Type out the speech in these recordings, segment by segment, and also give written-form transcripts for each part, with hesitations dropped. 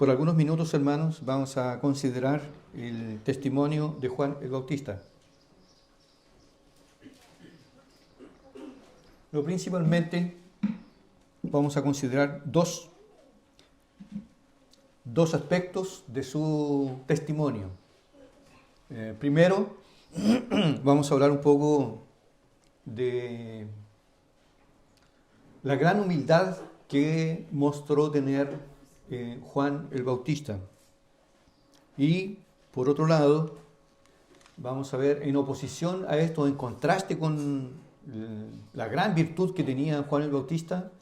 Por algunos minutos, hermanos, vamos a considerar el testimonio de Juan el Bautista. Pero principalmente vamos a considerar dos aspectos de su testimonio. Primero, vamos a hablar un poco de la gran humildad que mostró tener Juan el Bautista. Y, por otro lado, vamos a ver en oposición a esto, en contraste con la gran virtud que tenía Juan el Bautista,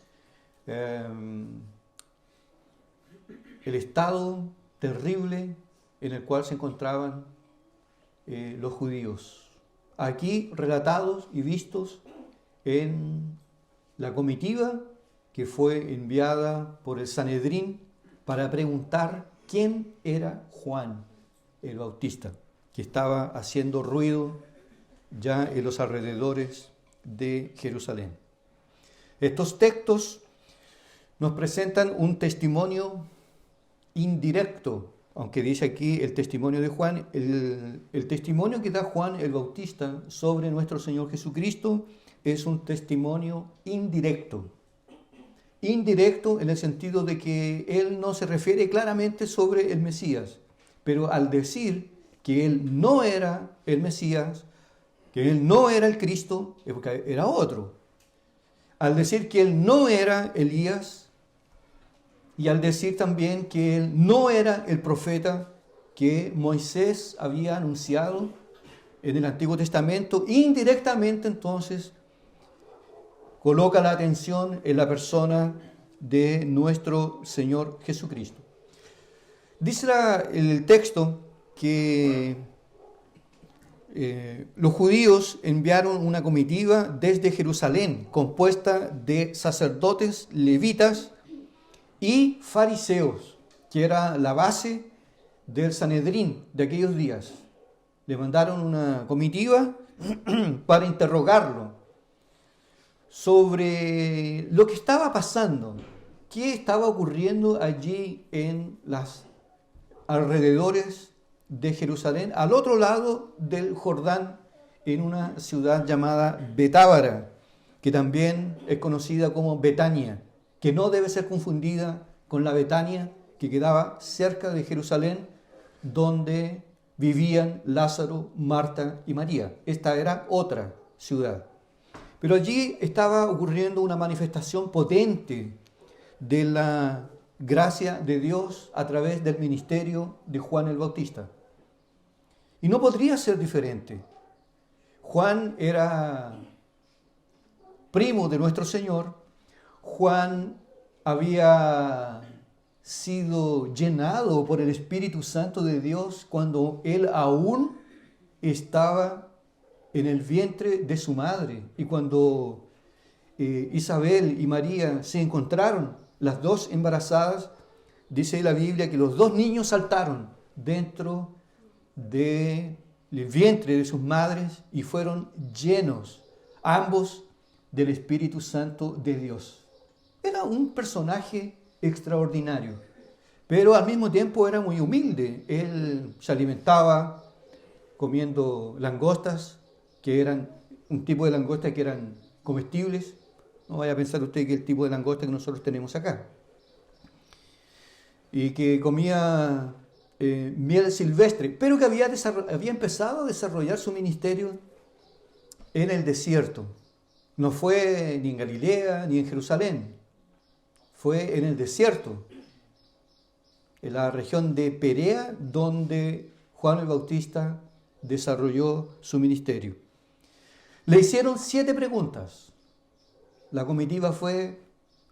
el estado terrible en el cual se encontraban los judíos. Aquí relatados y vistos en la comitiva que fue enviada por el Sanedrín para preguntar quién era Juan el Bautista, que estaba haciendo ruido ya en los alrededores de Jerusalén. Estos textos nos presentan un testimonio indirecto, aunque dice aquí el testimonio de Juan, el testimonio que da Juan el Bautista sobre nuestro Señor Jesucristo es un testimonio indirecto. Indirecto en el sentido de que él no se refiere claramente sobre el Mesías, pero al decir que él no era el Mesías, que él no era el Cristo, era otro. Al decir que él no era Elías, y al decir también que él no era el profeta que Moisés había anunciado en el Antiguo Testamento, indirectamente entonces coloca la atención en la persona de nuestro Señor Jesucristo. Dice el texto que los judíos enviaron una comitiva desde Jerusalén, compuesta de sacerdotes, levitas y fariseos, que era la base del Sanedrín de aquellos días. Le mandaron una comitiva para interrogarlo sobre lo que estaba pasando, qué estaba ocurriendo allí en los alrededores de Jerusalén, al otro lado del Jordán, en una ciudad llamada Betábara, que también es conocida como Betania, que no debe ser confundida con la Betania que quedaba cerca de Jerusalén, donde vivían Lázaro, Marta y María. Esta era otra ciudad. Pero allí estaba ocurriendo una manifestación potente de la gracia de Dios a través del ministerio de Juan el Bautista. Y no podría ser diferente. Juan era primo de nuestro Señor. Juan había sido llenado por el Espíritu Santo de Dios cuando él aún estaba en el vientre de su madre. Y cuando Isabel y María se encontraron, las dos embarazadas, dice la Biblia que los dos niños saltaron dentro del vientre de sus madres y fueron llenos, ambos, del Espíritu Santo de Dios. Era un personaje extraordinario, pero al mismo tiempo era muy humilde. Él se alimentaba comiendo langostas, que eran un tipo de langosta que eran comestibles. No vaya a pensar usted que el tipo de langosta que nosotros tenemos acá. Y que comía miel silvestre, pero que había empezado a desarrollar su ministerio en el desierto. No fue ni en Galilea ni en Jerusalén, fue en el desierto, en la región de Perea, donde Juan el Bautista desarrolló su ministerio. Le hicieron 7 preguntas. La comitiva fue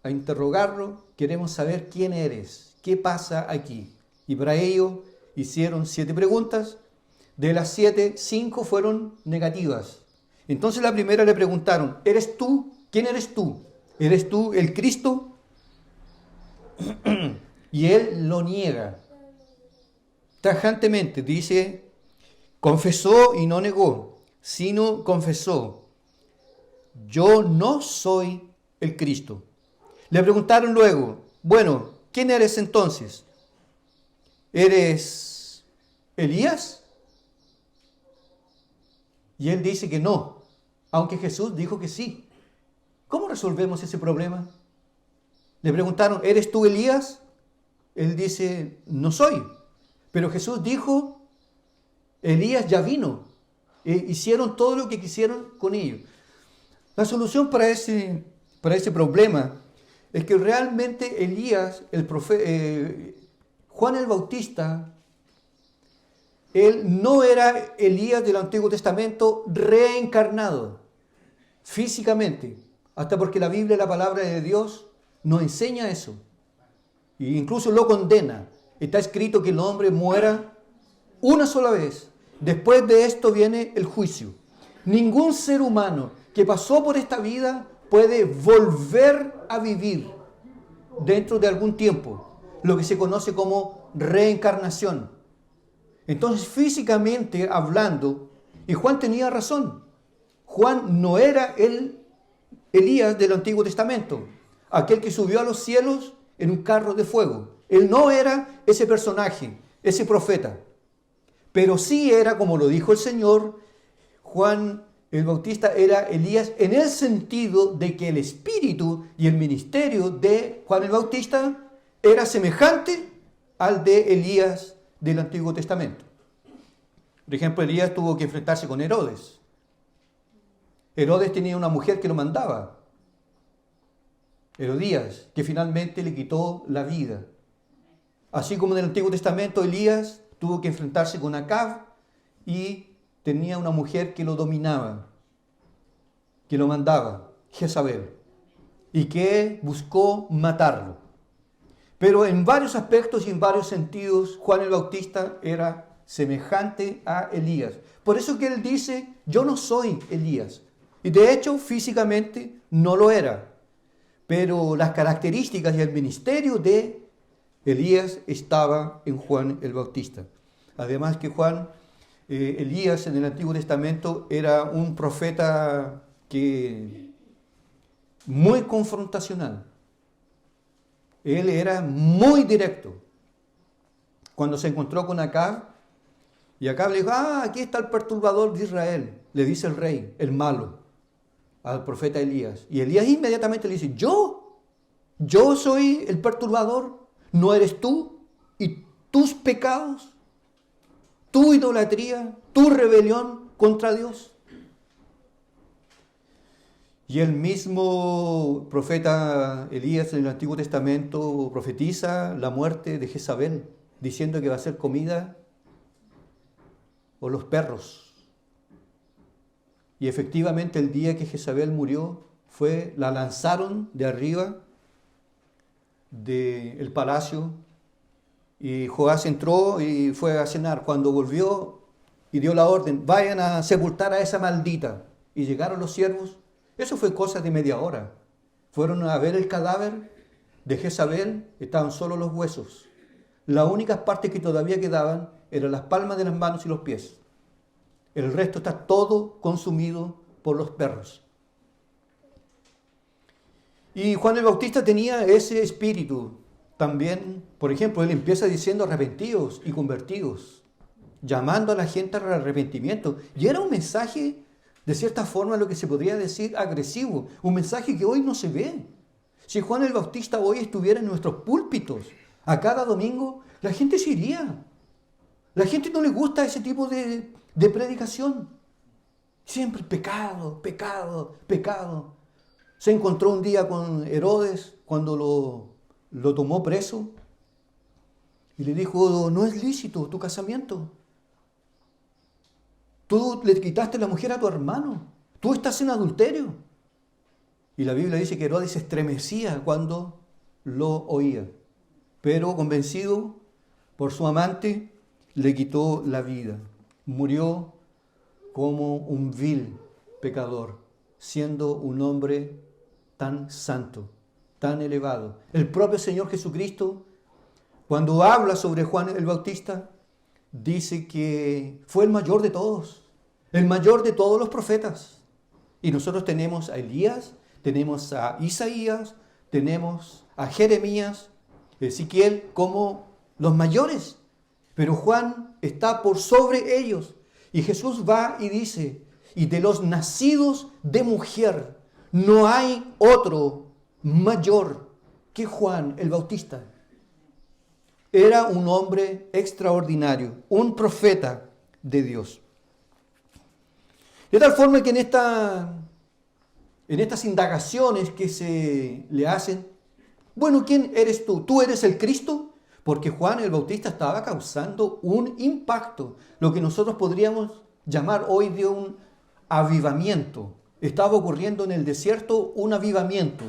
a interrogarlo. Queremos saber quién eres, qué pasa aquí. Y para ello hicieron 7 preguntas. De las 7, 5 fueron negativas. Entonces la primera le preguntaron: ¿eres tú? ¿Quién eres tú? ¿Eres tú el Cristo? Y él lo niega tajantemente. Dice, confesó y no negó, sino confesó: yo no soy el Cristo. Le preguntaron luego: bueno, ¿quién eres entonces? ¿eres Elías? Y él dice que no, aunque Jesús dijo que sí. ¿Cómo resolvemos ese problema? Le preguntaron, ¿eres tú Elías? Él dice, no soy. Pero Jesús dijo, Elías ya vino. Hicieron todo lo que quisieron con ellos. La solución para ese problema es que realmente Elías, Juan el Bautista, él no era Elías del Antiguo Testamento reencarnado físicamente, hasta porque la Biblia, la palabra de Dios, nos enseña eso. E incluso lo condena. Está escrito que el hombre muera una sola vez. Después de esto viene el juicio. Ningún ser humano que pasó por esta vida puede volver a vivir dentro de algún tiempo, lo que se conoce como reencarnación. Entonces, físicamente hablando, y Juan tenía razón, Juan no era el Elías del Antiguo Testamento, aquel que subió a los cielos en un carro de fuego. Él no era ese personaje, ese profeta. Pero sí era, como lo dijo el Señor, Juan el Bautista era Elías en el sentido de que el espíritu y el ministerio de Juan el Bautista era semejante al de Elías del Antiguo Testamento. Por ejemplo, Elías tuvo que enfrentarse con Herodes. Herodes tenía una mujer que lo mandaba, Herodías, que finalmente le quitó la vida. Así como en el Antiguo Testamento, Elías tuvo que enfrentarse con Acab y tenía una mujer que lo dominaba, que lo mandaba, Jezabel, y que buscó matarlo. Pero en varios aspectos y en varios sentidos, Juan el Bautista era semejante a Elías. Por eso que él dice, yo no soy Elías. Y de hecho, físicamente no lo era. Pero las características y el ministerio de Elías estaba en Juan el Bautista. Además que Elías en el Antiguo Testamento era un profeta muy confrontacional. Él era muy directo. Cuando se encontró con Acab, y Acab le dijo, aquí está el perturbador de Israel, le dice el rey, el malo, al profeta Elías. Y Elías inmediatamente le dice, ¿yo soy el perturbador? ¿No eres tú? ¿Y tus pecados? ¿Tu idolatría? ¿Tu rebelión contra Dios? Y el mismo profeta Elías en el Antiguo Testamento profetiza la muerte de Jezabel, diciendo que va a ser comida por los perros. Y efectivamente el día que Jezabel murió, la lanzaron de arriba del palacio, y Joás entró y fue a cenar. Cuando volvió y dio la orden, vayan a sepultar a esa maldita. Y llegaron los siervos. Eso fue cosa de media hora. Fueron a ver el cadáver de Jezabel, estaban solo los huesos. Las únicas partes que todavía quedaban eran las palmas de las manos y los pies. El resto está todo consumido por los perros. Y Juan el Bautista tenía ese espíritu. También, por ejemplo, él empieza diciendo arrepentidos y convertidos, llamando a la gente al arrepentimiento. Y era un mensaje, de cierta forma, lo que se podría decir agresivo, un mensaje que hoy no se ve. Si Juan el Bautista hoy estuviera en nuestros púlpitos, a cada domingo, la gente se iría. La gente no le gusta ese tipo de predicación. Siempre pecado, pecado, pecado. Se encontró un día con Herodes cuando lo tomó preso y le dijo, no es lícito tu casamiento. Tú le quitaste la mujer a tu hermano. Tú estás en adulterio. Y la Biblia dice que Herodes se estremecía cuando lo oía. Pero convencido por su amante, le quitó la vida. Murió como un vil pecador, siendo un hombre tan santo, tan elevado. El propio Señor Jesucristo, cuando habla sobre Juan el Bautista, dice que fue el mayor de todos los profetas. Y nosotros tenemos a Elías, tenemos a Isaías, tenemos a Jeremías, Ezequiel como los mayores pero Juan está por sobre ellos. Y Jesús va y dice, y de los nacidos de mujer no hay otro mayor que Juan el Bautista. Era un hombre extraordinario, un profeta de Dios. De tal forma que en estas indagaciones que se le hacen, bueno, ¿quién eres tú? ¿Tú eres el Cristo? Porque Juan el Bautista estaba causando un impacto, lo que nosotros podríamos llamar hoy de un avivamiento. Estaba ocurriendo en el desierto un avivamiento.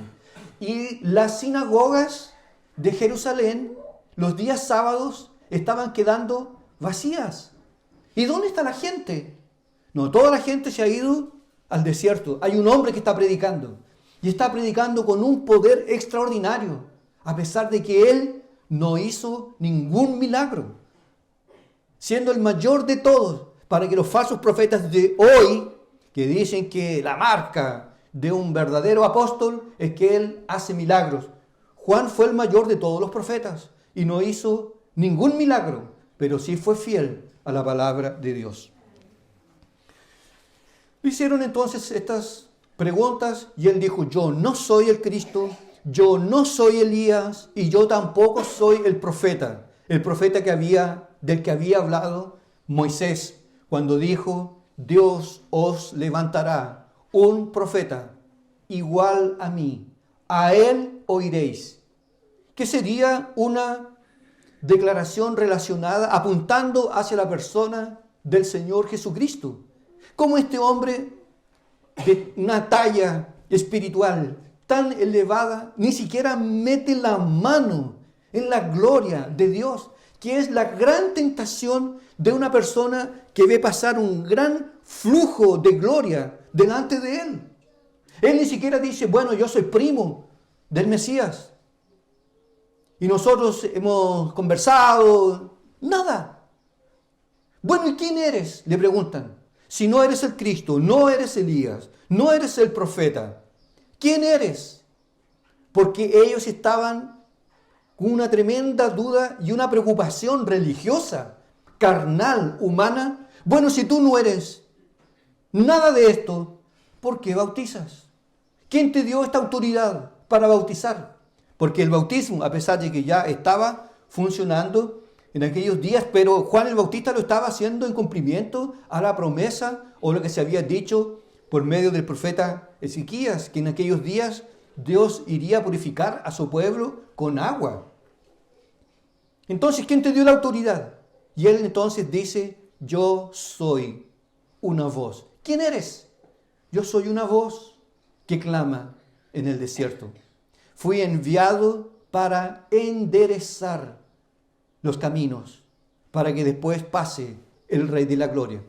Y las sinagogas de Jerusalén, los días sábados, estaban quedando vacías. ¿Y dónde está la gente? No, toda la gente se ha ido al desierto. Hay un hombre que está predicando. Y está predicando con un poder extraordinario, a pesar de que él no hizo ningún milagro. Siendo el mayor de todos, para que los falsos profetas de hoy, que dicen que la marca de un verdadero apóstol es que él hace milagros. Juan fue el mayor de todos los profetas y no hizo ningún milagro, pero sí fue fiel a la palabra de Dios. Le hicieron entonces estas preguntas y él dijo, yo no soy el Cristo, yo no soy Elías y yo tampoco soy el profeta del que había hablado Moisés cuando dijo, Dios os levantará un profeta igual a mí, a él oiréis. Que sería una declaración relacionada, apuntando hacia la persona del Señor Jesucristo. Como este hombre de una talla espiritual tan elevada, ni siquiera mete la mano en la gloria de Dios, que es la gran tentación de una persona que ve pasar un gran flujo de gloria delante de él. Él ni siquiera dice, bueno, yo soy primo del Mesías. Y nosotros hemos conversado, nada. Bueno, ¿y quién eres? Le preguntan. Si no eres el Cristo, no eres Elías, no eres el profeta, ¿quién eres? Porque ellos estaban con una tremenda duda y una preocupación religiosa, carnal, humana. Bueno, si tú no eres nada de esto, ¿por qué bautizas? ¿Quién te dio esta autoridad para bautizar? Porque el bautismo, a pesar de que ya estaba funcionando en aquellos días, pero Juan el Bautista lo estaba haciendo en cumplimiento a la promesa o lo que se había dicho por medio del profeta Ezequías, que en aquellos días Dios iría a purificar a su pueblo con agua. Entonces, ¿quién te dio la autoridad? Y él entonces dice, yo soy una voz. ¿Quién eres? Yo soy una voz que clama en el desierto. Fui enviado para enderezar los caminos, para que después pase el Rey de la Gloria.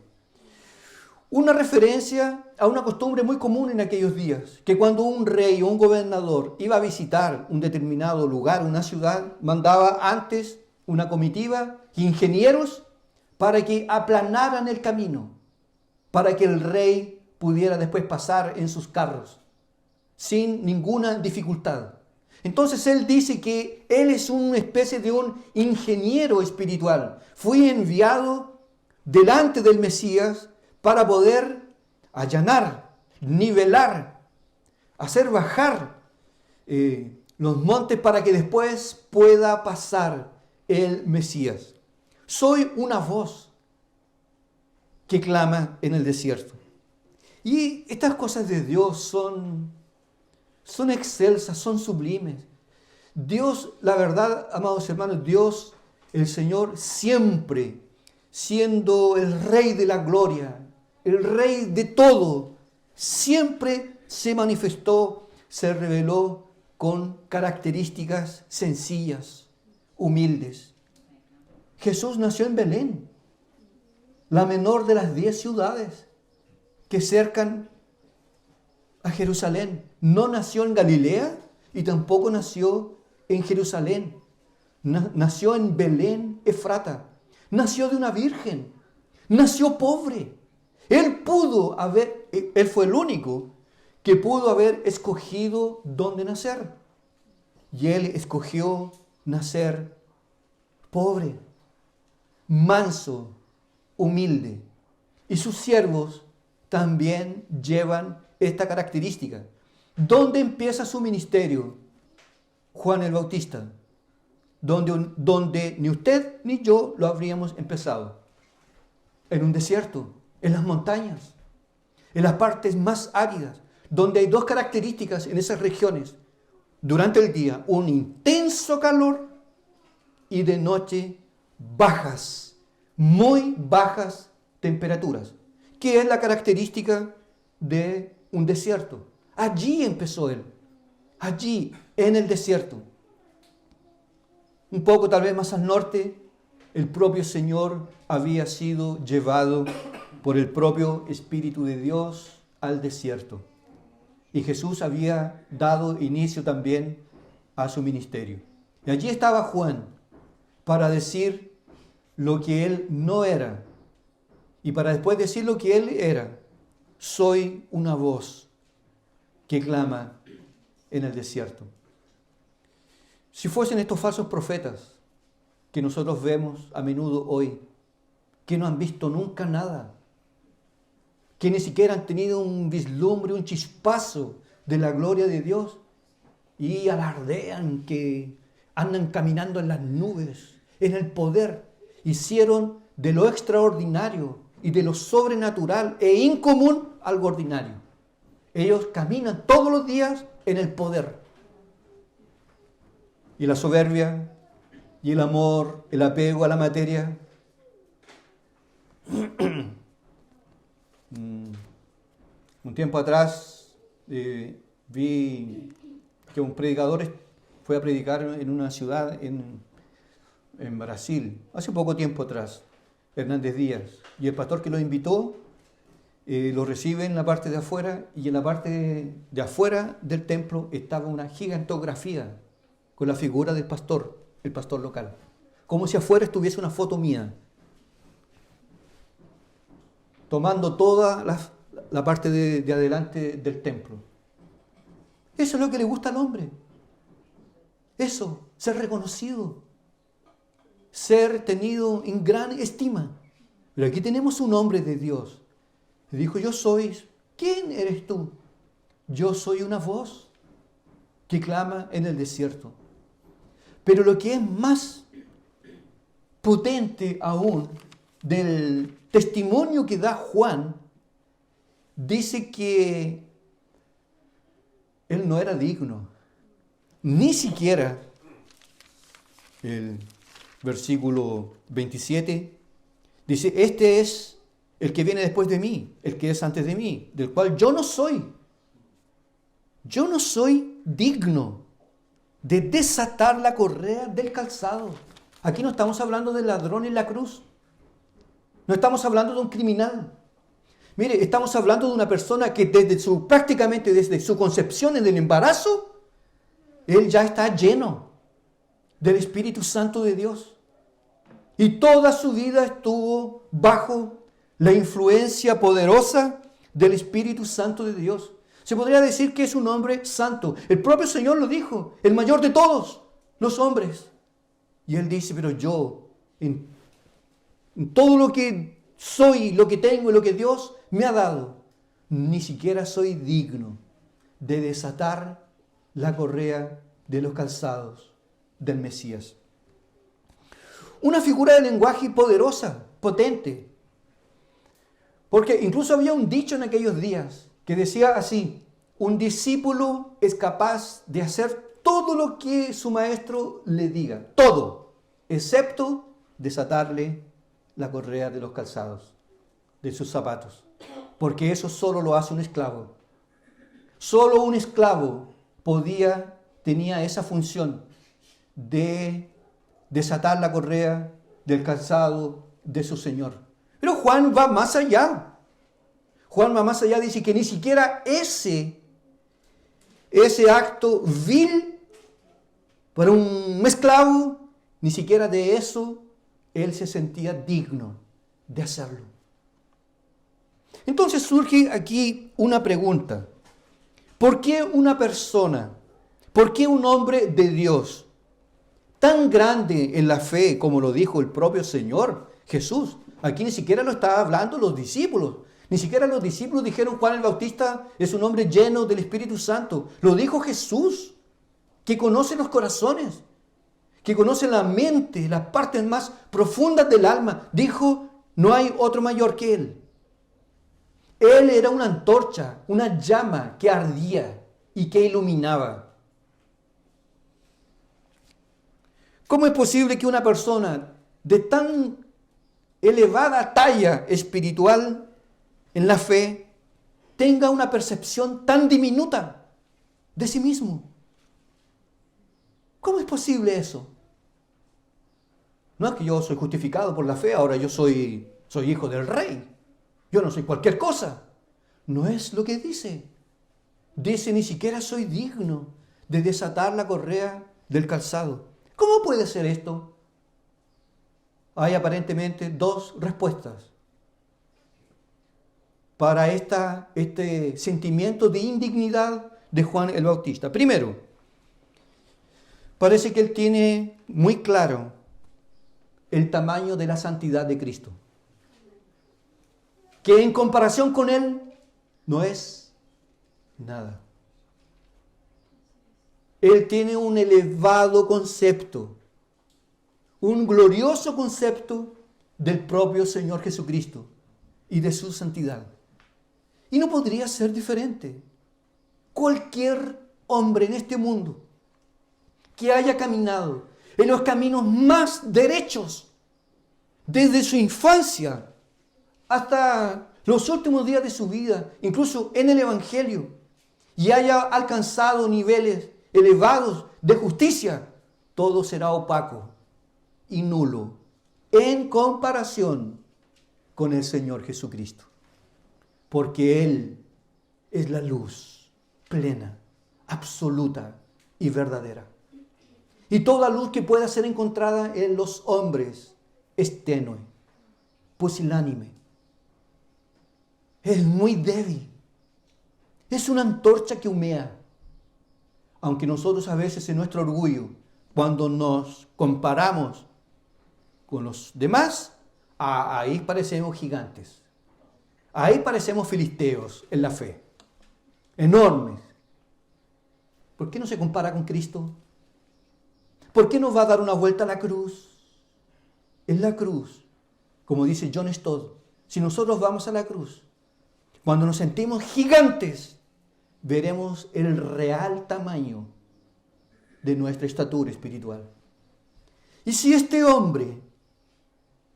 Una referencia a una costumbre muy común en aquellos días, que cuando un rey o un gobernador iba a visitar un determinado lugar, una ciudad, mandaba antes una comitiva, ingenieros, para que aplanaran el camino, para que el rey pudiera después pasar en sus carros, sin ninguna dificultad. Entonces él dice que él es una especie de un ingeniero espiritual. Fui enviado delante del Mesías para poder allanar, nivelar, hacer bajar los montes para que después pueda pasar el Mesías. Soy una voz que clama en el desierto. Y estas cosas de Dios son excelsas, son sublimes. Dios, la verdad, amados hermanos, Dios, el Señor, siempre siendo el Rey de la gloria, el Rey de todo, siempre se manifestó, se reveló con características sencillas, humildes. Jesús nació en Belén, la menor de las 10 ciudades que cercan a Jerusalén. No nació en Galilea y tampoco nació en Jerusalén. Nació en Belén, Efrata. Nació de una virgen. Nació pobre. Él fue el único que pudo haber escogido dónde nacer. Y él escogió nacer pobre. manso, humilde. Y sus siervos también llevan esta característica. ¿Dónde empieza su ministerio? Juan el Bautista. Donde ni usted ni yo lo habríamos empezado. En un desierto, en las montañas, en las partes más áridas, donde hay dos características en esas regiones. Durante el día, un intenso calor y de noche bajas, muy bajas temperaturas, que es la característica de un desierto. Allí empezó él, allí en el desierto. Un poco tal vez más al norte, el propio Señor había sido llevado por el propio Espíritu de Dios al desierto. Y Jesús había dado inicio también a su ministerio. Y allí estaba Juan para decir lo que él no era. Y para después decir lo que él era. Soy una voz que clama en el desierto. Si fuesen estos falsos profetas que nosotros vemos a menudo hoy, que no han visto nunca nada, que ni siquiera han tenido un vislumbre, un chispazo de la gloria de Dios, y alardean que andan caminando en las nubes, en el poder, hicieron de lo extraordinario y de lo sobrenatural e incomún algo ordinario. Ellos caminan todos los días en el poder. Y la soberbia y el amor, el apego a la materia. Un tiempo atrás vi que un predicador fue a predicar en una ciudad en Brasil, hace poco tiempo atrás, Hernández Díaz. Y el pastor que lo invitó lo recibe en la parte de afuera, y en la parte de afuera del templo estaba una gigantografía con la figura del pastor, el pastor local. Como si afuera estuviese una foto mía, tomando toda la parte de adelante del templo. Eso es lo que le gusta al hombre. Eso, ser reconocido, ser tenido en gran estima. Pero aquí tenemos un hombre de Dios. Le dijo, yo soy, ¿quién eres tú? Yo soy una voz que clama en el desierto. Pero lo que es más potente aún del testimonio que da Juan, dice que él no era digno, ni siquiera el versículo 27 dice, este es el que viene después de mí, el que es antes de mí, del cual yo no soy digno de desatar la correa del calzado. Aquí no estamos hablando del ladrón en la cruz, no estamos hablando de un criminal. Mire, estamos hablando de una persona que prácticamente desde su concepción en el embarazo, él ya está lleno del Espíritu Santo de Dios. Y toda su vida estuvo bajo la influencia poderosa del Espíritu Santo de Dios. Se podría decir que es un hombre santo. El propio Señor lo dijo, el mayor de todos los hombres. Y él dice, pero yo, en todo lo que soy, lo que tengo y lo que Dios me ha dado, ni siquiera soy digno de desatar la correa de los calzados del Mesías. Una figura de lenguaje poderosa, potente. Porque incluso había un dicho en aquellos días que decía así, un discípulo es capaz de hacer todo lo que su maestro le diga, todo, excepto desatarle la correa de los calzados, de sus zapatos. Porque eso solo lo hace un esclavo. Solo un esclavo tenía esa función de desatar la correa del calzado de su Señor. Pero Juan va más allá. Juan va más allá, dice que ni siquiera ese acto vil para un esclavo, ni siquiera de eso él se sentía digno de hacerlo. Entonces surge aquí una pregunta. ¿Por qué una persona, por qué un hombre de Dios tan grande en la fe como lo dijo el propio Señor Jesús. Aquí ni siquiera lo estaban hablando los discípulos. Ni siquiera los discípulos dijeron Juan el Bautista es un hombre lleno del Espíritu Santo. Lo dijo Jesús, que conoce los corazones, que conoce la mente, las partes más profundas del alma. Dijo, no hay otro mayor que Él. Él era una antorcha, una llama que ardía y que iluminaba. ¿Cómo es posible que una persona de tan elevada talla espiritual en la fe tenga una percepción tan diminuta de sí mismo? ¿Cómo es posible eso? No es que yo soy justificado por la fe, ahora yo soy hijo del rey. Yo no soy cualquier cosa. No es lo que dice. Dice, ni siquiera soy digno de desatar la correa del calzado. ¿Cómo puede ser esto? Hay aparentemente dos respuestas para este sentimiento de indignidad de Juan el Bautista. Primero, parece que él tiene muy claro el tamaño de la santidad de Cristo, que en comparación con él no es nada. Él tiene un elevado concepto, un glorioso concepto del propio Señor Jesucristo y de su santidad. Y no podría ser diferente. Cualquier hombre en este mundo que haya caminado en los caminos más derechos desde su infancia hasta los últimos días de su vida, incluso en el Evangelio, y haya alcanzado niveles elevados de justicia, todo será opaco y nulo en comparación con el Señor Jesucristo. Porque Él es la luz plena, absoluta y verdadera. Y toda luz que pueda ser encontrada en los hombres es tenue, pusilánime. Es muy débil. Es una antorcha que humea. Aunque nosotros a veces en nuestro orgullo, cuando nos comparamos con los demás, ahí parecemos gigantes. Ahí parecemos filisteos en la fe. Enormes. ¿Por qué no se compara con Cristo? ¿Por qué no va a dar una vuelta a la cruz? Es la cruz, como dice John Stott, si nosotros vamos a la cruz, cuando nos sentimos gigantes, veremos el real tamaño de nuestra estatura espiritual. Y si este hombre,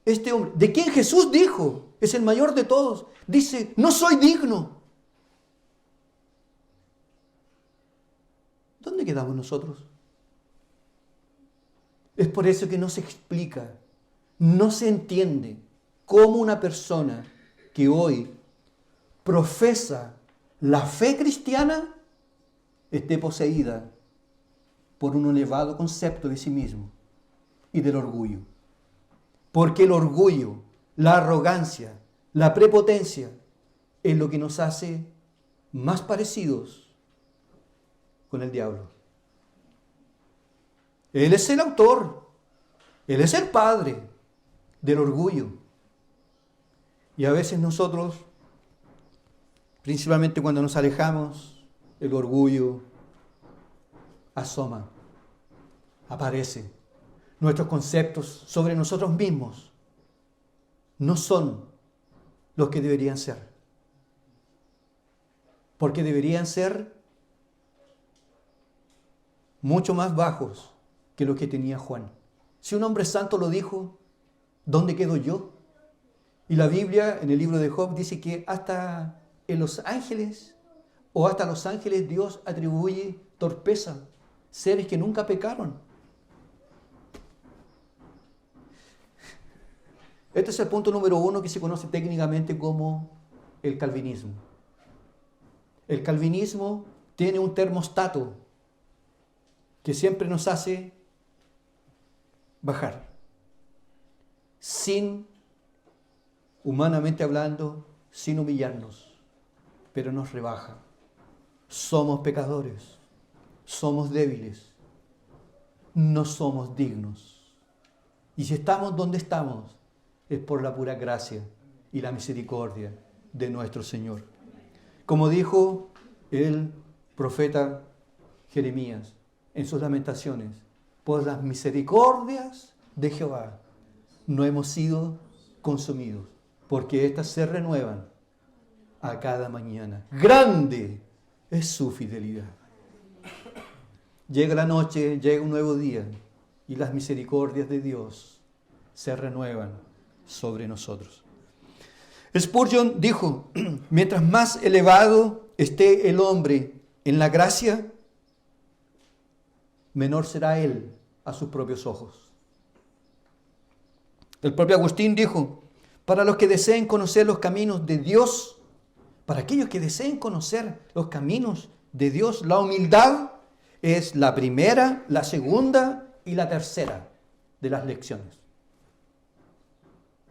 de quien Jesús dijo, es el mayor de todos, dice, no soy digno. ¿Dónde quedamos nosotros? Es por eso que no se explica, no se entiende cómo una persona que hoy profesa la fe cristiana esté poseída por un elevado concepto de sí mismo y del orgullo. Porque el orgullo, la arrogancia, la prepotencia es lo que nos hace más parecidos con el diablo. Él es el autor, Él es el padre del orgullo. Y a veces nosotros, principalmente cuando nos alejamos, el orgullo asoma, aparece. Nuestros conceptos sobre nosotros mismos no son los que deberían ser. Porque deberían ser mucho más bajos que lo que tenía Juan. Si un hombre santo lo dijo, ¿dónde quedo yo? Y la Biblia, en el libro de Job, dice que hasta en los ángeles, o hasta a los ángeles Dios atribuye torpeza, seres que nunca pecaron. Este es el punto número 1 que se conoce técnicamente como el calvinismo. El calvinismo tiene un termostato que siempre nos hace bajar, sin, humanamente hablando, sin humillarnos, pero nos rebaja. Somos pecadores, somos débiles. no somos dignos. Y si estamos donde estamos, es por la pura gracia y la misericordia de nuestro Señor. Como dijo el profeta Jeremías en sus lamentaciones, por las misericordias de Jehová no hemos sido consumidos, porque éstas se renuevan a cada mañana. Grande es su fidelidad. Llega la noche, llega un nuevo día, y las misericordias de Dios se renuevan sobre nosotros. Spurgeon dijo, mientras más elevado esté el hombre en la gracia, menor será él a sus propios ojos. El propio Agustín dijo, para los que deseen conocer los caminos de Dios, para aquellos que deseen conocer los caminos de Dios, la humildad es la primera, la segunda y la tercera de las lecciones.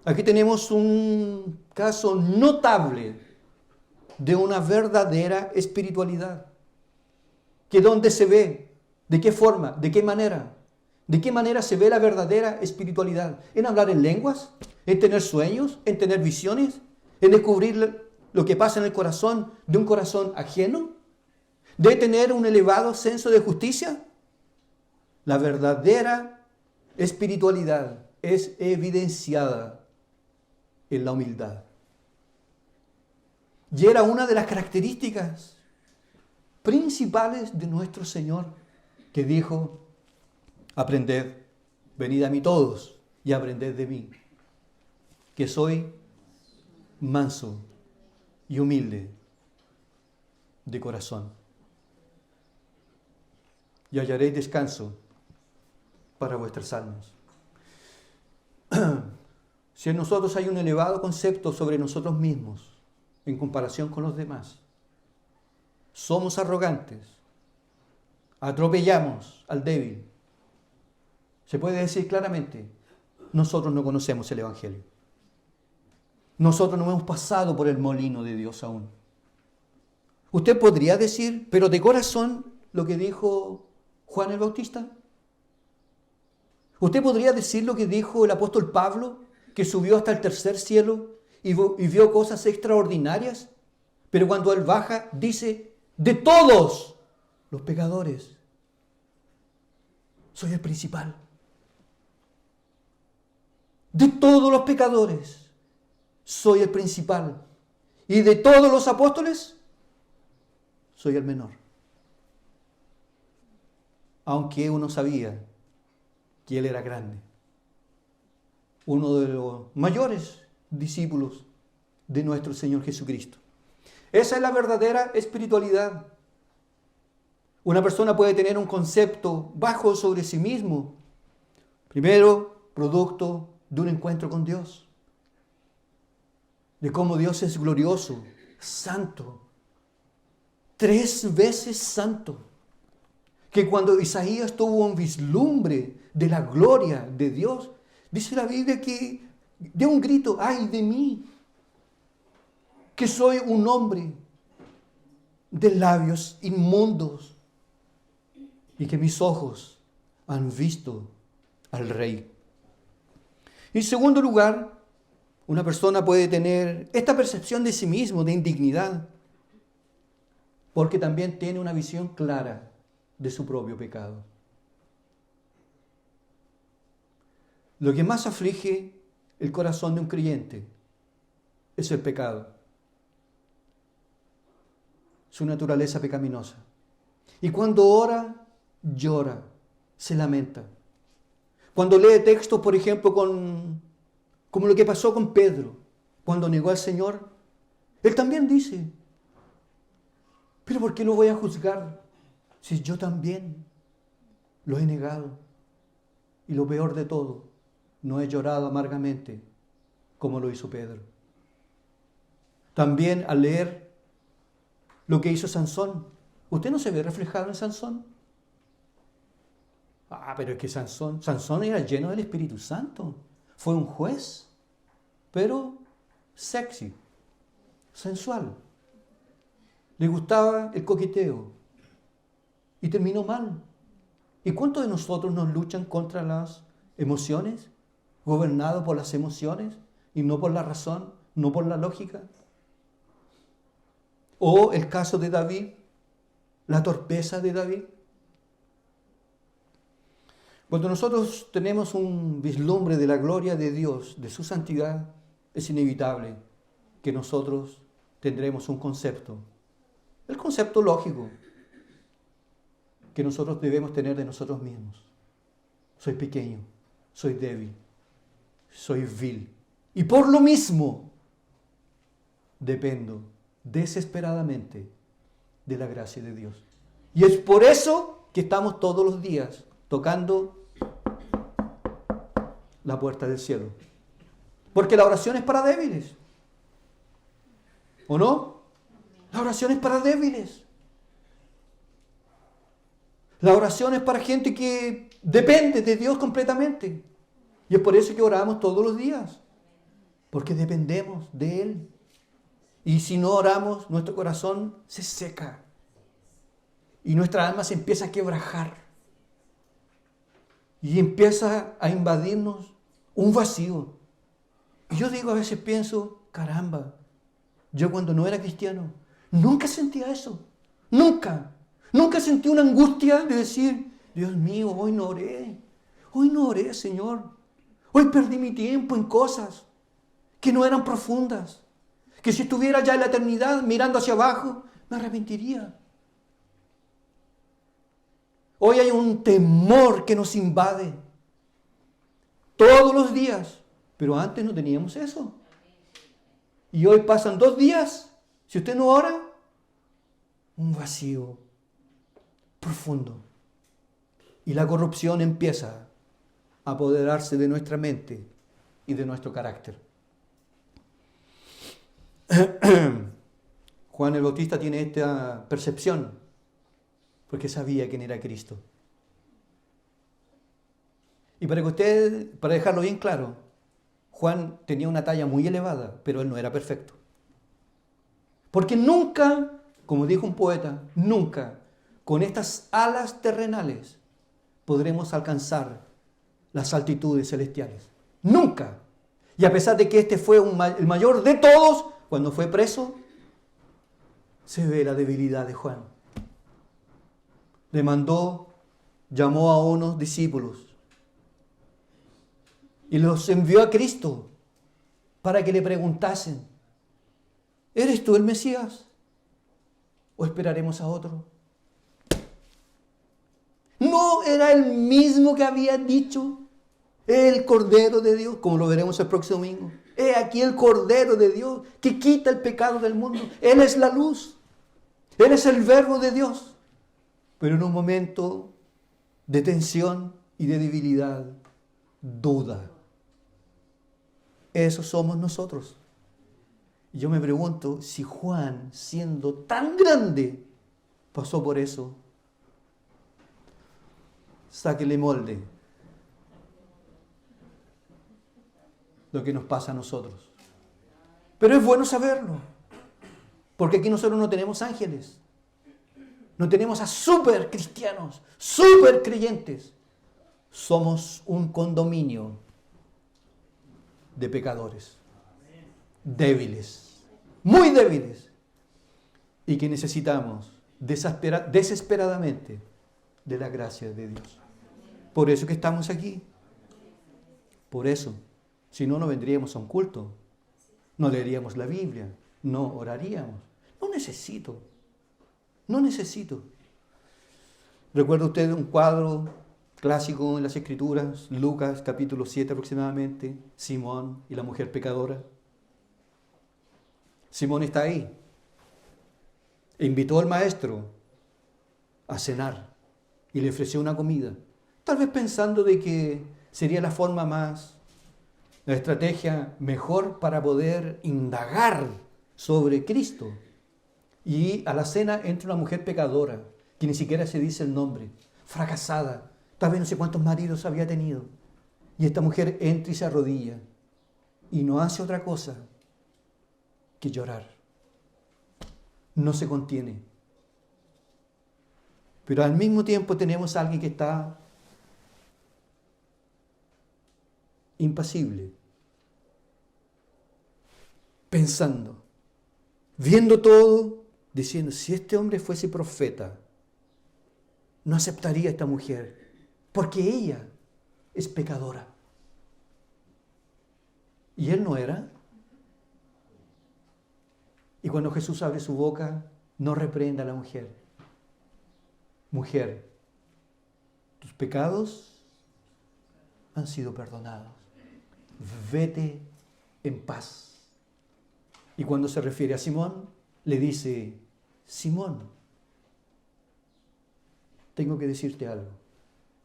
Aquí tenemos un caso notable de una verdadera espiritualidad. ¿Que dónde se ve? ¿De qué forma? ¿De qué manera? ¿De qué manera se ve la verdadera espiritualidad? ¿En hablar en lenguas? ¿En tener sueños? ¿En tener visiones? ¿En descubrir lo que pasa en el corazón de un corazón ajeno? ¿De tener un elevado senso de justicia? La verdadera espiritualidad es evidenciada en la humildad. Y era una de las características principales de nuestro Señor, que dijo, aprended, venid a mí todos y aprended de mí, que soy manso y humilde de corazón, y hallaréis descanso para vuestras almas. Si en nosotros hay un elevado concepto sobre nosotros mismos en comparación con los demás, somos arrogantes, atropellamos al débil, se puede decir claramente, nosotros no conocemos el Evangelio. Nosotros no hemos pasado por el molino de Dios aún. Usted podría decir, pero de corazón, lo que dijo Juan el Bautista. Usted podría decir lo que dijo el apóstol Pablo, que subió hasta el tercer cielo y vio cosas extraordinarias, pero cuando él baja dice, de todos los pecadores, soy el principal. De todos los pecadores, soy el principal. Y de todos los apóstoles, soy el menor. Aunque uno sabía que él era grande. Uno de los mayores discípulos de nuestro Señor Jesucristo. Esa es la verdadera espiritualidad. Una persona puede tener un concepto bajo sobre sí mismo. Primero, producto de un encuentro con Dios. De cómo Dios es glorioso, santo, 3 veces santo. Que cuando Isaías tuvo un vislumbre de la gloria de Dios, dice la Biblia que dio un grito, ¡ay de mí! Que soy un hombre de labios inmundos y que mis ojos han visto al Rey. En segundo lugar, una persona puede tener esta percepción de sí mismo, de indignidad, porque también tiene una visión clara de su propio pecado. Lo que más aflige el corazón de un creyente es el pecado, su naturaleza pecaminosa. Y cuando ora, llora, se lamenta. Cuando lee textos, por ejemplo, como lo que pasó con Pedro, cuando negó al Señor, él también dice, ¿pero por qué lo voy a juzgar si yo también lo he negado? Y lo peor de todo, no he llorado amargamente como lo hizo Pedro. También al leer lo que hizo Sansón, ¿usted no se ve reflejado en Sansón? Pero es que Sansón era lleno del Espíritu Santo. Fue un juez, pero sexy, sensual. Le gustaba el coqueteo y terminó mal. ¿Y cuántos de nosotros nos luchan contra las emociones? Gobernados por las emociones y no por la razón, no por la lógica. O el caso de David, la torpeza de David. Cuando nosotros tenemos un vislumbre de la gloria de Dios, de su santidad, es inevitable que nosotros tendremos un concepto, el concepto lógico que nosotros debemos tener de nosotros mismos. Soy pequeño, soy débil, soy vil. Y por lo mismo, dependo desesperadamente de la gracia de Dios. Y es por eso que estamos todos los días tocando la puerta del cielo. Porque la oración es para débiles. ¿O no? La oración es para débiles. La oración es para gente que depende de Dios completamente. Y es por eso que oramos todos los días. Porque dependemos de Él. Y si no oramos, nuestro corazón se seca. Y nuestra alma se empieza a quebrajar. Y empieza a invadirnos un vacío. Y yo digo, a veces pienso, caramba, yo cuando no era cristiano, nunca sentía eso. Nunca. Nunca sentí una angustia de decir, Dios mío, hoy no oré. Hoy no oré, Señor. Hoy perdí mi tiempo en cosas que no eran profundas. Que si estuviera ya en la eternidad mirando hacia abajo, me arrepentiría. Hoy hay un temor que nos invade todos los días, pero antes no teníamos eso. Y hoy pasan 2 días, si usted no ora, un vacío profundo. Y la corrupción empieza a apoderarse de nuestra mente y de nuestro carácter. Juan el Bautista tiene esta percepción porque sabía quién era Cristo. Y para dejarlo bien claro, Juan tenía una talla muy elevada, pero él no era perfecto. Porque nunca, como dijo un poeta, nunca con estas alas terrenales podremos alcanzar las altitudes celestiales. Nunca. Y a pesar de que este fue el mayor de todos, cuando fue preso, se ve la debilidad de Juan. Llamó a unos discípulos y los envió a Cristo para que le preguntasen, ¿eres tú el Mesías? ¿O esperaremos a otro? ¿No era el mismo que había dicho el Cordero de Dios? Como lo veremos el próximo domingo. He aquí el Cordero de Dios que quita el pecado del mundo. Él es la luz. Él es el Verbo de Dios. Pero en un momento de tensión y de debilidad, duda. Eso somos nosotros. Y yo me pregunto si Juan, siendo tan grande, pasó por eso. Sáquele molde lo que nos pasa a nosotros. Pero es bueno saberlo, porque aquí nosotros no tenemos ángeles, no tenemos a super cristianos, super creyentes. Somos un condominio de pecadores, débiles, muy débiles, y que necesitamos desesperadamente de la gracia de Dios. Por eso que estamos aquí. Por eso. Si no, no vendríamos a un culto. No leeríamos la Biblia. No oraríamos. No necesito. ¿Recuerda usted un cuadro clásico en las Escrituras? Lucas capítulo 7 aproximadamente. Simón y la mujer pecadora. Simón está ahí. E invitó al maestro a cenar y le ofreció una comida. Tal vez pensando de que sería la estrategia mejor para poder indagar sobre Cristo. Y a la cena entra una mujer pecadora, que ni siquiera se dice el nombre, fracasada, tal vez no sé cuántos maridos había tenido. Y esta mujer entra y se arrodilla, y no hace otra cosa que llorar. No se contiene. Pero al mismo tiempo tenemos a alguien que está impasible, pensando, viendo todo, diciendo, si este hombre fuese profeta, no aceptaría a esta mujer, porque ella es pecadora. ¿Y él no era? Y cuando Jesús abre su boca, no reprende a la mujer. Mujer, tus pecados han sido perdonados. Vete en paz. Y cuando se refiere a Simón, le dice, Simón, tengo que decirte algo.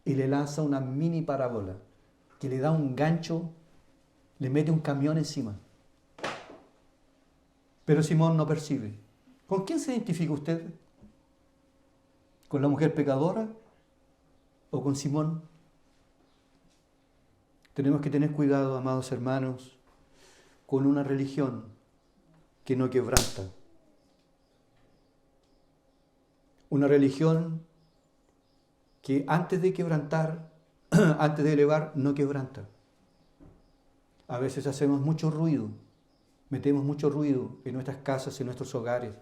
Y le lanza una mini parábola que le da un gancho, le mete un camión encima. Pero Simón no percibe. ¿Con quién se identifica usted? ¿Con la mujer pecadora o con Simón? Tenemos que tener cuidado, amados hermanos, con una religión que no quebranta. Una religión que antes de quebrantar, antes de elevar, no quebranta. A veces hacemos mucho ruido, metemos mucho ruido en nuestras casas, en nuestros hogares.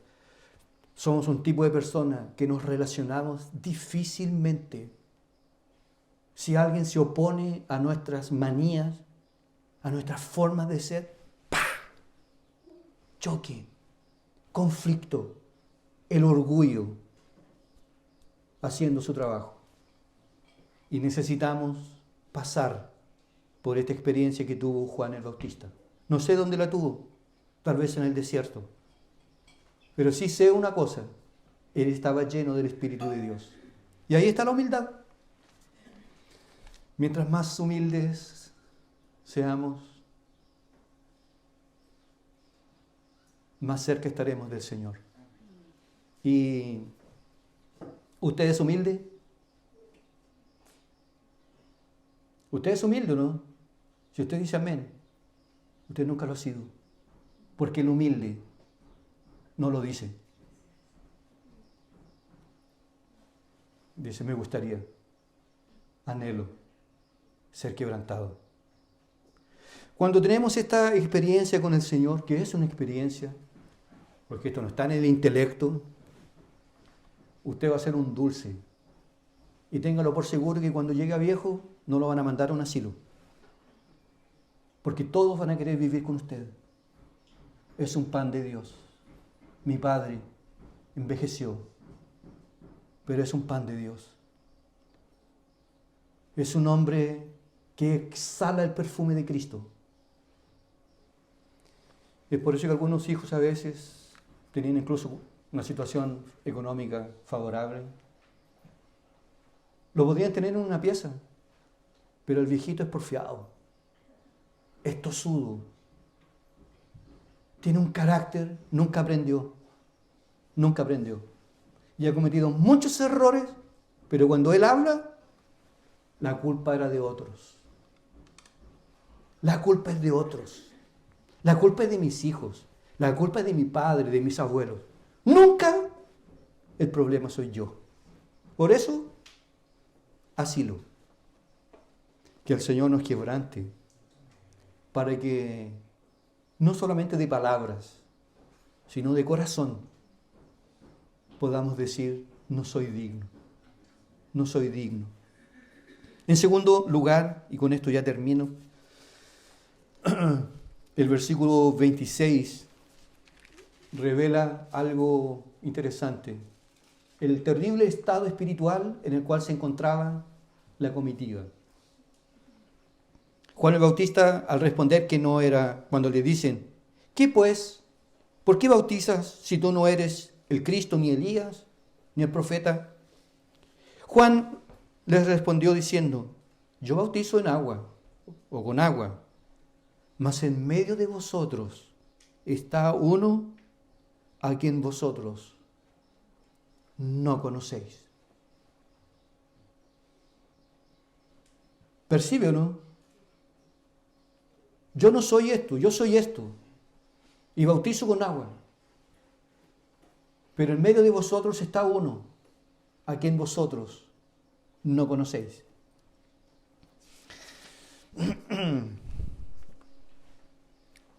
Somos un tipo de persona que nos relacionamos difícilmente. Si alguien se opone a nuestras manías, a nuestras formas de ser, ¡pah! Choque, conflicto, el orgullo haciendo su trabajo. Y necesitamos pasar por esta experiencia que tuvo Juan el Bautista. No sé dónde la tuvo, tal vez en el desierto. Pero sí sé una cosa, él estaba lleno del Espíritu de Dios. Y ahí está la humildad. Mientras más humildes seamos, más cerca estaremos del Señor. ¿Y usted es humilde? ¿Usted es humilde o no? Si usted dice amén, usted nunca lo ha sido. Porque el humilde no lo dice. Dice, me gustaría, anhelo ser quebrantado. Cuando tenemos esta experiencia con el Señor, que es una experiencia, porque esto no está en el intelecto, usted va a ser un dulce. Y téngalo por seguro que cuando llegue a viejo, no lo van a mandar a un asilo. Porque todos van a querer vivir con usted. Es un pan de Dios. Mi padre envejeció, pero es un pan de Dios. Es un hombre que exhala el perfume de Cristo. Es por eso que algunos hijos a veces tenían incluso una situación económica favorable. Lo podrían tener en una pieza, pero el viejito es porfiado, es tosudo, tiene un carácter, nunca aprendió. Y ha cometido muchos errores, pero cuando él habla, la culpa era de otros. La culpa es de otros. La culpa es de mis hijos. La culpa es de mi padre, de mis abuelos. Nunca el problema soy yo. Por eso, asilo. Que el Señor nos quebrante para que no solamente de palabras, sino de corazón podamos decir, no soy digno. No soy digno. En segundo lugar, y con esto ya termino, el versículo 26 revela algo interesante. El terrible estado espiritual en el cual se encontraba la comitiva. Juan el Bautista, al responder que no era, cuando le dicen, ¿qué pues? ¿Por qué bautizas si tú no eres el Cristo, ni Elías, ni el profeta? Juan les respondió diciendo, yo bautizo en agua, o con agua, mas en medio de vosotros está uno a quien vosotros no conocéis. ¿Percibe o no? Yo no soy esto, yo soy esto. Y bautizo con agua. Pero en medio de vosotros está uno a quien vosotros no conocéis.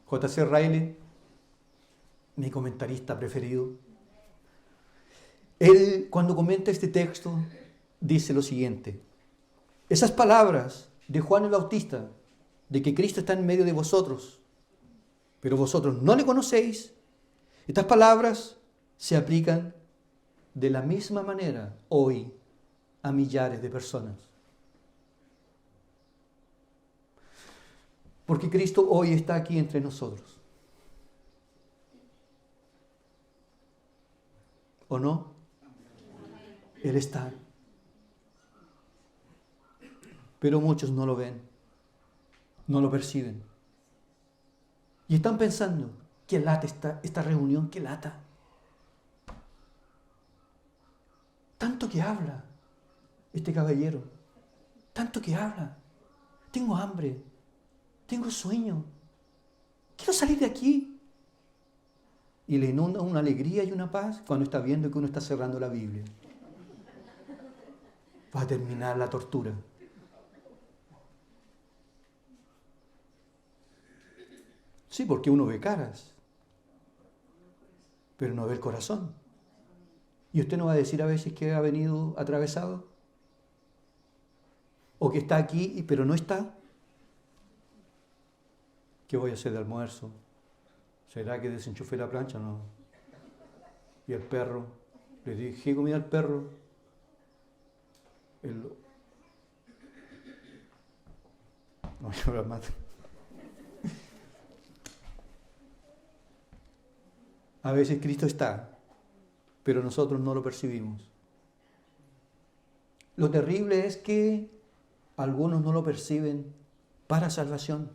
J.C. Ryle, mi comentarista preferido, él cuando comenta este texto dice lo siguiente: esas palabras de Juan el Bautista, de que Cristo está en medio de vosotros, pero vosotros no le conocéis, estas palabras se aplican de la misma manera hoy a millares de personas. Porque Cristo hoy está aquí entre nosotros. ¿O no? Él está. Pero muchos no lo ven, no lo perciben. Y están pensando, ¿qué lata esta reunión? ¿Qué lata? Tanto que habla este caballero, tanto que habla. Tengo hambre, tengo sueño, quiero salir de aquí. Y le inunda una alegría y una paz cuando está viendo que uno está cerrando la Biblia. Va a terminar la tortura. Sí, porque uno ve caras, pero no ve el corazón. ¿Y usted no va a decir a veces que ha venido atravesado? ¿O que está aquí pero no está? ¿Qué voy a hacer de almuerzo? ¿Será que desenchufé la plancha? No. Y el perro, le dije comida al perro. No, yo la mato. A veces Cristo está, pero nosotros no lo percibimos. Lo terrible es que algunos no lo perciben para salvación.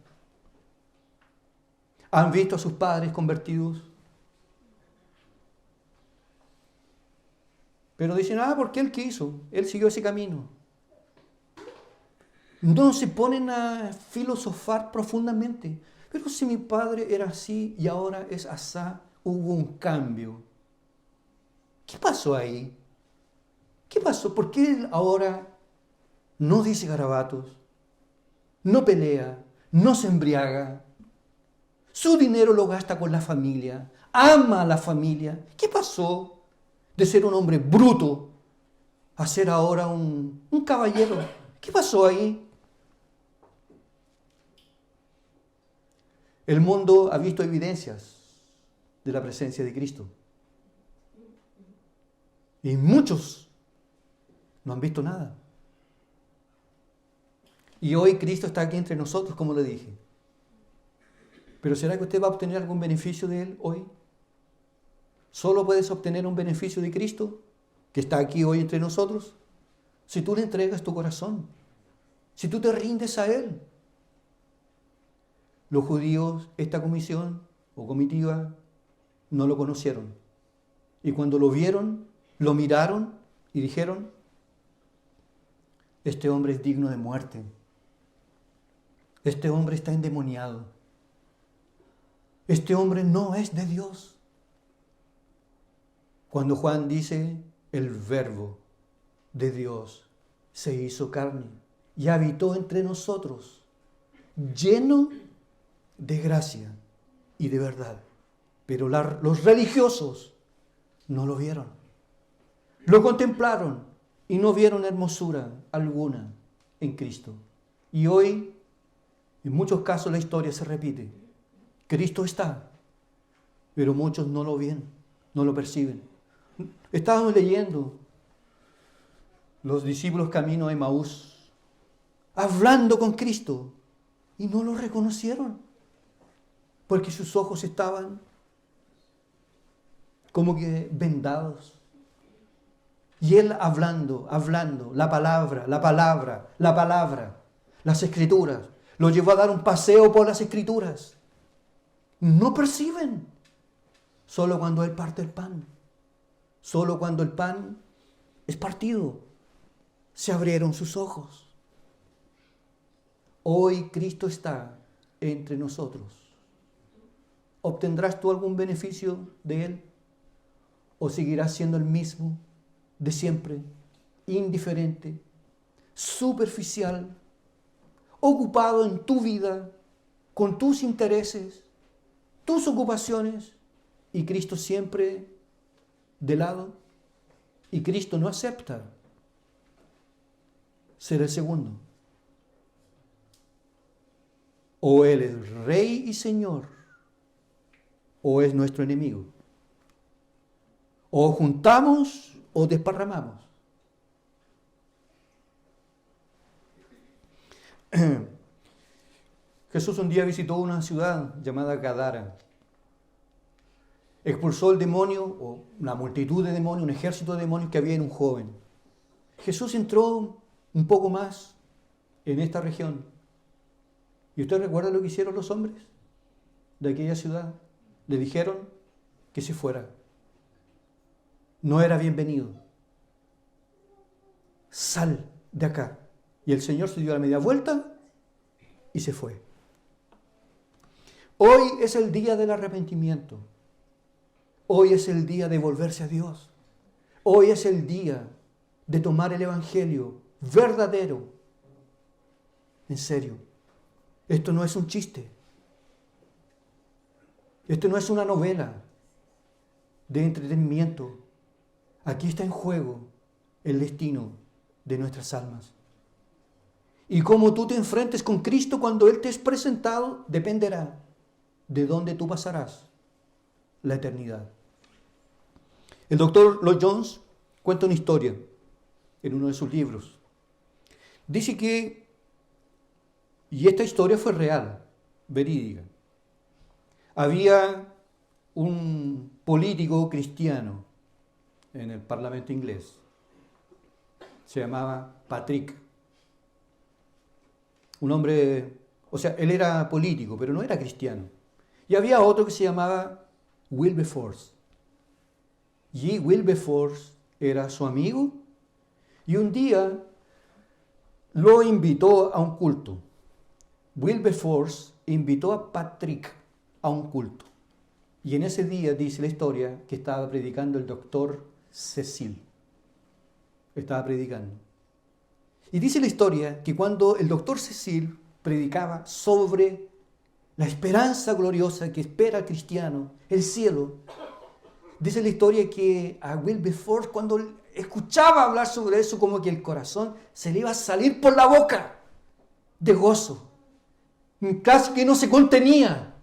¿Han visto a sus padres convertidos? Pero dicen, porque Él quiso, Él siguió ese camino. No se ponen a filosofar profundamente. Pero si mi padre era así y ahora es asá, hubo un cambio. ¿Qué pasó ahí? ¿Qué pasó? ¿Por qué él ahora no dice garabatos, no pelea, no se embriaga? Su dinero lo gasta con la familia, ama a la familia. ¿Qué pasó de ser un hombre bruto a ser ahora un caballero? ¿Qué pasó ahí? El mundo ha visto evidencias de la presencia de Cristo. Y muchos no han visto nada. Y hoy Cristo está aquí entre nosotros, como le dije. Pero ¿será que usted va a obtener algún beneficio de Él hoy? ¿Solo puedes obtener un beneficio de Cristo, que está aquí hoy entre nosotros? Si tú le entregas tu corazón, si tú te rindes a Él. Los judíos, esta comisión o comitiva, no lo conocieron. Y cuando lo vieron, lo miraron y dijeron, este hombre es digno de muerte. Este hombre está endemoniado. Este hombre no es de Dios. Cuando Juan dice, el verbo de Dios se hizo carne y habitó entre nosotros, lleno de gracia y de verdad. Pero los religiosos no lo vieron. Lo contemplaron y no vieron hermosura alguna en Cristo. Y hoy, en muchos casos, la historia se repite. Cristo está, pero muchos no lo ven, no lo perciben. Estábamos leyendo los discípulos camino a Emaús, hablando con Cristo, y no lo reconocieron, porque sus ojos estaban como que vendados. Y Él hablando, la palabra, las Escrituras, lo llevó a dar un paseo por las Escrituras. No perciben. Solo cuando Él parte el pan. Solo cuando el pan es partido, se abrieron sus ojos. Hoy Cristo está entre nosotros. ¿Obtendrás tú algún beneficio de Él? ¿O seguirás siendo el mismo de siempre? Indiferente, superficial, ocupado en tu vida, con tus intereses, tus ocupaciones y Cristo siempre de lado, y Cristo no acepta ser el segundo. O Él es Rey y Señor, o es nuestro enemigo. O juntamos o desparramamos. Jesús un día visitó una ciudad llamada Gadara. Expulsó el demonio, o una multitud de demonios, un ejército de demonios que había en un joven. Jesús entró un poco más en esta región. ¿Y usted recuerda lo que hicieron los hombres de aquella ciudad? Le dijeron que se fuera. No era bienvenido. Sal de acá. Y el Señor se dio la media vuelta y se fue. Hoy es el día del arrepentimiento. Hoy es el día de volverse a Dios. Hoy es el día de tomar el Evangelio verdadero. En serio. Esto no es un chiste. Esto no es una novela de entretenimiento. Aquí está en juego el destino de nuestras almas. Y cómo tú te enfrentes con Cristo cuando Él te es presentado, dependerá de dónde tú pasarás la eternidad. El doctor Lloyd Jones cuenta una historia en uno de sus libros. Dice que, y esta historia fue real, verídica, había un político cristiano en el Parlamento inglés. Se llamaba Patrick. Un hombre, o sea, él era político, pero no era cristiano. Y había otro que se llamaba Wilberforce. Y Wilberforce era su amigo y un día lo invitó a un culto. Wilberforce invitó a Patrick a un culto. Y en ese día dice la historia que estaba predicando el doctor Cecil. Estaba predicando. Y dice la historia que cuando el doctor Cecil predicaba sobre la esperanza gloriosa que espera al cristiano, el cielo, dice la historia que a Wilberforce cuando escuchaba hablar sobre eso, como que el corazón se le iba a salir por la boca de gozo. Casi que no se contenía.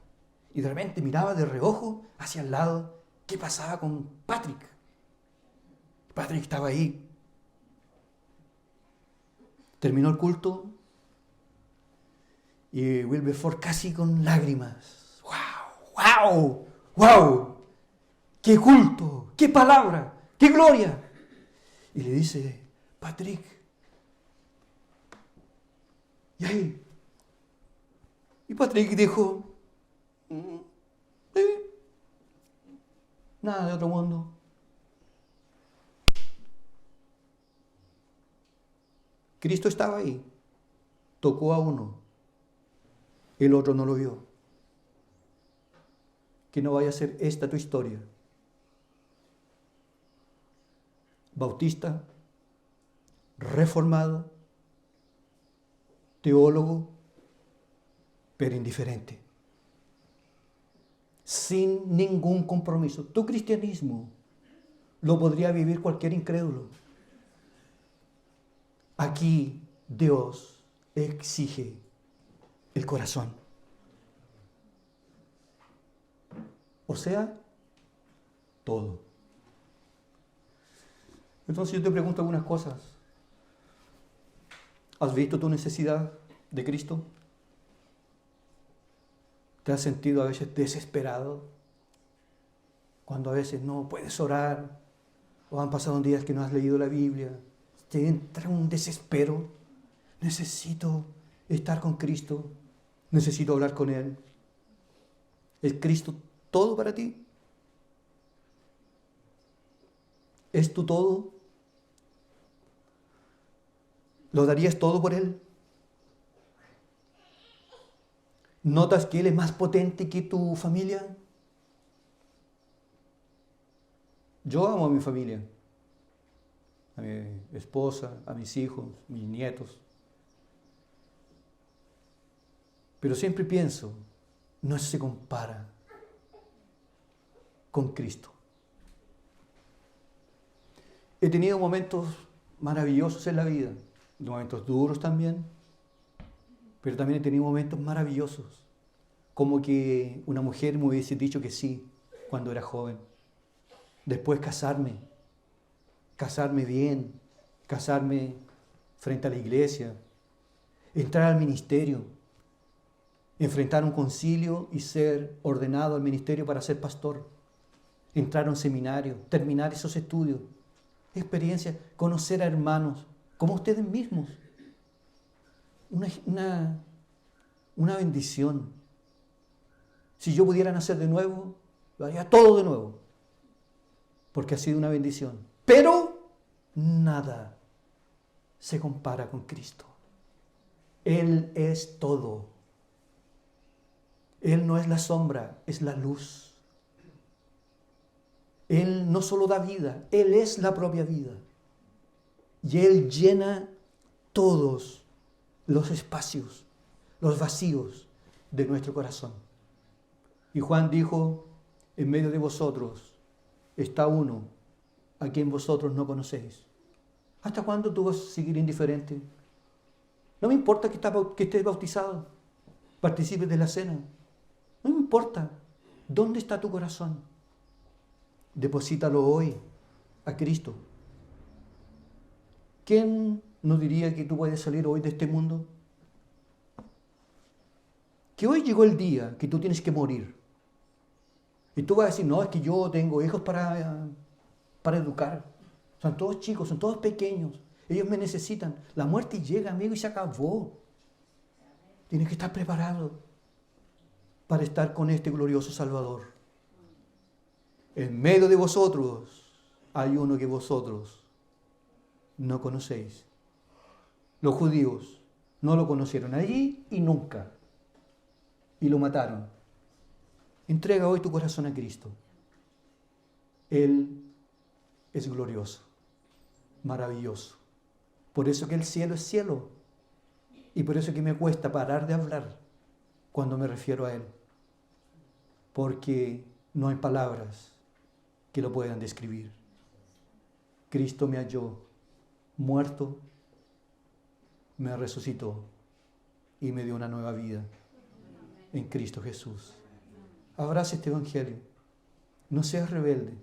Y de repente miraba de reojo hacia el lado qué pasaba con Patrick. Patrick estaba ahí. Terminó el culto y Wilberforce casi con lágrimas. ¡Wow! ¡Wow! ¡Wow! ¡Qué culto! ¡Qué palabra! ¡Qué gloria! Y le dice, Patrick, ¿y ahí? Y Patrick dijo, nada de otro mundo. Cristo estaba ahí, tocó a uno, el otro no lo vio. Que no vaya a ser esta tu historia. Bautista, reformado, teólogo, pero indiferente. Sin ningún compromiso. Tu cristianismo lo podría vivir cualquier incrédulo. Aquí Dios exige el corazón. O sea, todo. Entonces yo te pregunto algunas cosas. ¿Has visto tu necesidad de Cristo? ¿Te has sentido a veces desesperado? Cuando a veces no puedes orar, o han pasado días que no has leído la Biblia, te entra un desespero. Necesito estar con Cristo, necesito hablar con Él. ¿Es Cristo todo para ti? ¿Es tu todo? ¿Lo darías todo por Él? ¿Notas que Él es más potente que tu familia? Yo amo a mi familia, a mi esposa, a mis hijos, mis nietos. Pero siempre pienso, no se compara con Cristo. He tenido momentos maravillosos en la vida, momentos duros también, pero también he tenido momentos maravillosos, como que una mujer me hubiese dicho que sí cuando era joven. Después casarme bien, casarme frente a la iglesia, entrar al ministerio, enfrentar un concilio y ser ordenado al ministerio para ser pastor, entrar a un seminario, terminar esos estudios, experiencias, conocer a hermanos como ustedes mismos. Una bendición. Si yo pudiera nacer de nuevo, lo haría todo de nuevo, porque ha sido una bendición. Pero nada se compara con Cristo. Él es todo. Él no es la sombra, es la luz. Él no solo da vida, Él es la propia vida. Y Él llena todos los espacios, los vacíos de nuestro corazón. Y Juan dijo, en medio de vosotros está uno a quien vosotros no conocéis. ¿Hasta cuándo tú vas a seguir indiferente? No me importa que estés bautizado, participes de la cena. No me importa. ¿Dónde está tu corazón? Deposítalo hoy a Cristo. ¿Quién nos diría que tú puedes salir hoy de este mundo? Que hoy llegó el día que tú tienes que morir. Y tú vas a decir, no, es que yo tengo hijos para educar. Son todos chicos, son todos pequeños. Ellos me necesitan. La muerte llega, amigo, y se acabó. Tienes que estar preparado para estar con este glorioso Salvador. En medio de vosotros hay uno que vosotros no conocéis. Los judíos no lo conocieron allí y nunca. Y lo mataron. Entrega hoy tu corazón a Cristo. Él es glorioso, maravilloso. Por eso que el cielo es cielo. Y por eso que me cuesta parar de hablar cuando me refiero a Él. Porque no hay palabras que lo puedan describir. Cristo me halló muerto, me resucitó y me dio una nueva vida en Cristo Jesús. Abraza este evangelio. No seas rebelde.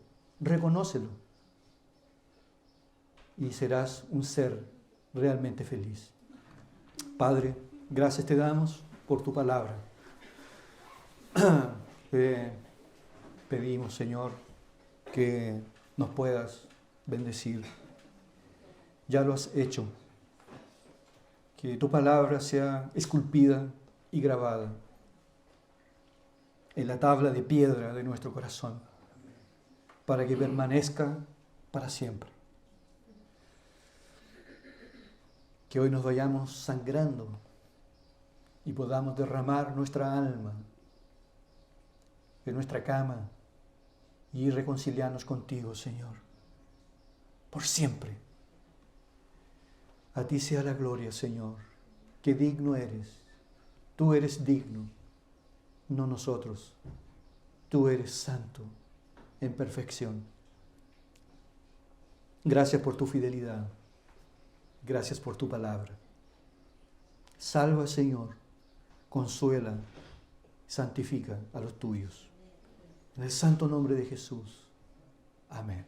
Reconócelo. Y serás un ser realmente feliz. Padre, gracias te damos por tu palabra. Te pedimos, Señor, que nos puedas bendecir. Ya lo has hecho. Que tu palabra sea esculpida y grabada en la tabla de piedra de nuestro corazón, para que permanezca para siempre. Que hoy nos vayamos sangrando y podamos derramar nuestra alma de nuestra cama y reconciliarnos contigo, Señor, por siempre. A ti sea la gloria, Señor, que digno eres. Tú eres digno. No nosotros. Tú eres santo en perfección. Gracias por tu fidelidad. Gracias por tu palabra. Salva, Señor. Consuela. Santifica a los tuyos. En el santo nombre de Jesús. Amén.